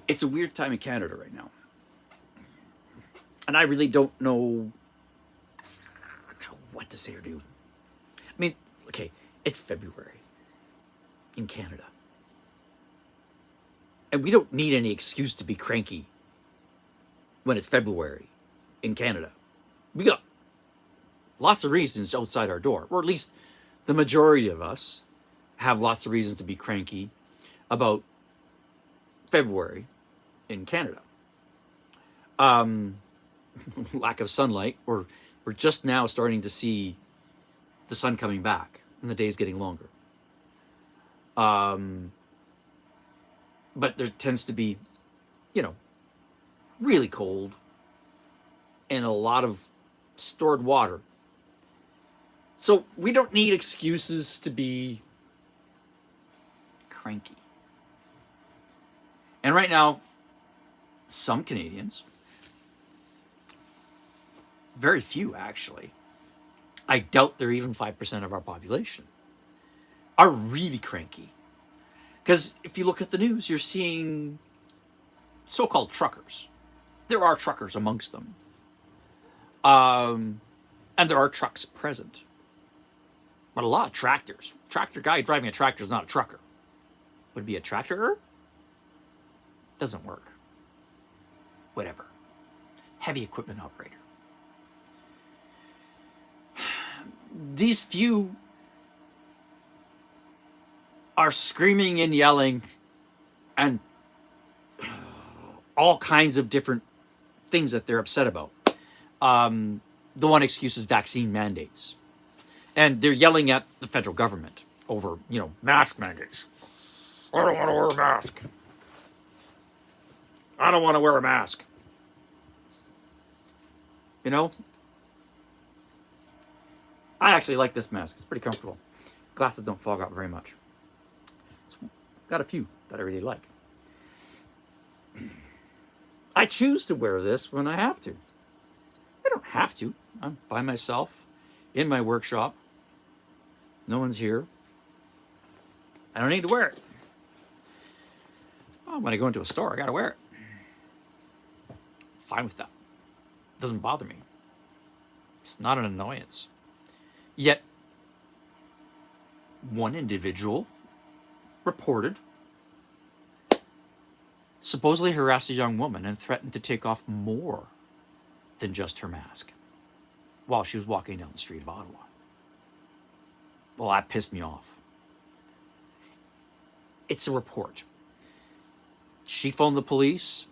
It's a weird time in Canada right now. And I really don't know what to say or do. I mean, okay, it's February in Canada. And we don't need any excuse to be cranky when it's February in Canada. We got lots of reasons outside our door, or at least the majority of us have lots of reasons to be cranky about February in Canada. Lack of sunlight. We're just now starting to see the sun coming back and the days getting longer. But there tends to be, really cold and a lot of stored water. So we don't need excuses to be cranky. And right now, some Canadians, very few actually, I doubt they're even 5% of our population, are really cranky. Because if you look at the news, you're seeing so-called truckers. There are truckers amongst them. And there are trucks present. But a lot of tractors. Tractor guy driving a tractor is not a trucker. Would it be a tractor? Doesn't work. Whatever. Heavy equipment operator. These few are screaming and yelling and all kinds of different things that they're upset about. The one excuse is vaccine mandates. And they're yelling at the federal government over, mask mandates. I don't want to wear a mask. I don't want to wear a mask. I actually like this mask. It's pretty comfortable. Glasses don't fog up very much. It's got a few that I really like. I choose to wear this when I have to. I don't have to. I'm by myself in my workshop. No one's here. I don't need to wear it. Well, when I go into a store, I gotta wear it. Fine with that. It doesn't bother me. It's not an annoyance. Yet, one individual reported supposedly harassed a young woman and threatened to take off more than just her mask while she was walking down the street of Ottawa. Well, that pissed me off. It's a report. She phoned the police,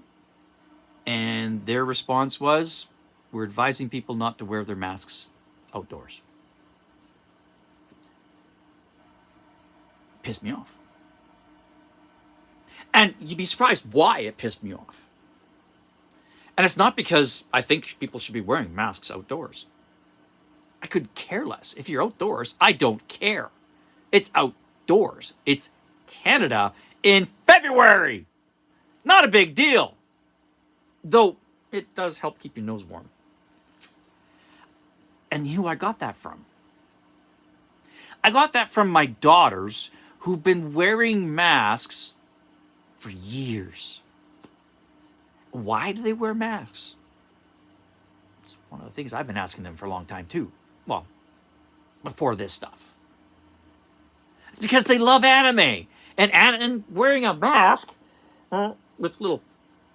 and their response was, we're advising people not to wear their masks outdoors. Pissed me off. And you'd be surprised why it pissed me off. And it's not because I think people should be wearing masks outdoors. I could care less. If you're outdoors, I don't care. It's outdoors. It's Canada in February. Not a big deal. Though it does help keep your nose warm. And who I got that from? I got that from my daughters who've been wearing masks for years. Why do they wear masks? It's one of the things I've been asking them for a long time too. Well, before this stuff. It's because they love anime. And wearing a mask with little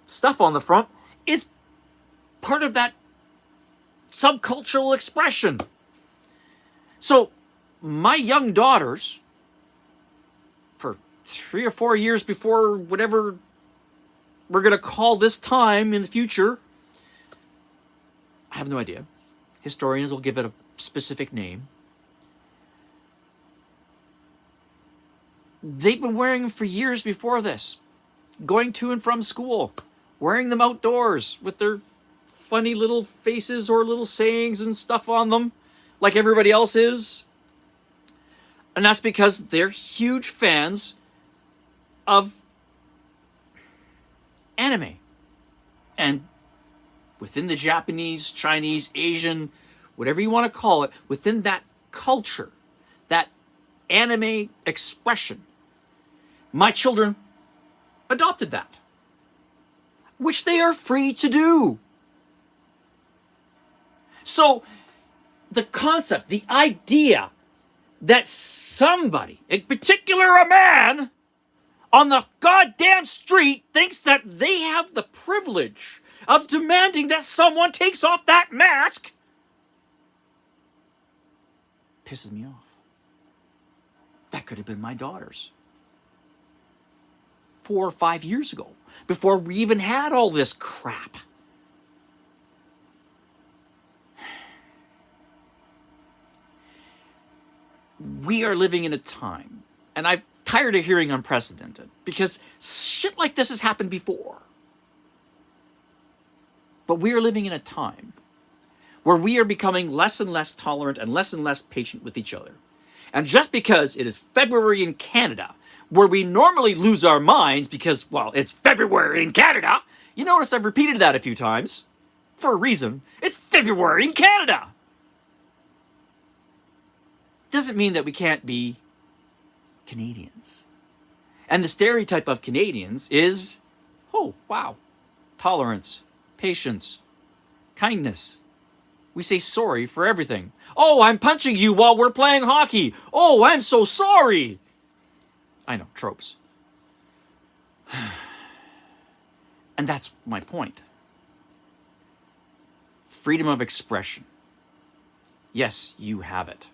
stuff on the front is part of that subcultural expression. So my young daughters, for 3 or 4 years before whatever we're going to call this time in the future, I have no idea. Historians will give it a specific name. They've been wearing them for years before this. Going to and from school. Wearing them outdoors with their funny little faces or little sayings and stuff on them, like everybody else is. And that's because they're huge fans of anime. And within the Japanese, Chinese, Asian, whatever you want to call it, within that culture, that anime expression, my children adopted that. which they are free to do. So the concept, the idea that somebody, in particular a man, on the goddamn street thinks that they have the privilege of demanding that someone takes off that mask pisses me off. That could have been my daughter's 4 or 5 years ago, before we even had all this crap. We are living in a time, and I'm tired of hearing unprecedented, because shit like this has happened before. But we are living in a time where we are becoming less and less tolerant and less patient with each other. And just because it is February in Canada, where we normally lose our minds because, well, it's February in Canada, you notice I've repeated that a few times. For a reason. It's February in Canada. Doesn't mean that we can't be Canadians. And the stereotype of Canadians is, oh, wow, tolerance, patience, kindness. We say sorry for everything. Oh, I'm punching you while we're playing hockey. Oh, I'm so sorry. I know, tropes. And that's my point. Freedom of expression. Yes, you have it.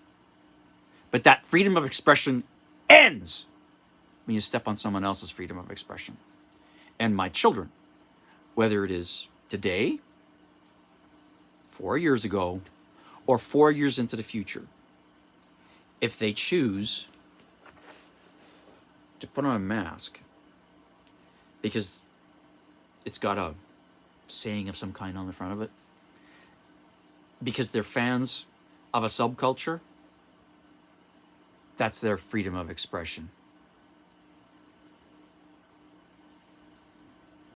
But that freedom of expression ends when you step on someone else's freedom of expression. And my children, whether it is today, 4 years ago, or 4 years into the future, if they choose to put on a mask because it's got a saying of some kind on the front of it, because they're fans of a subculture, that's their freedom of expression.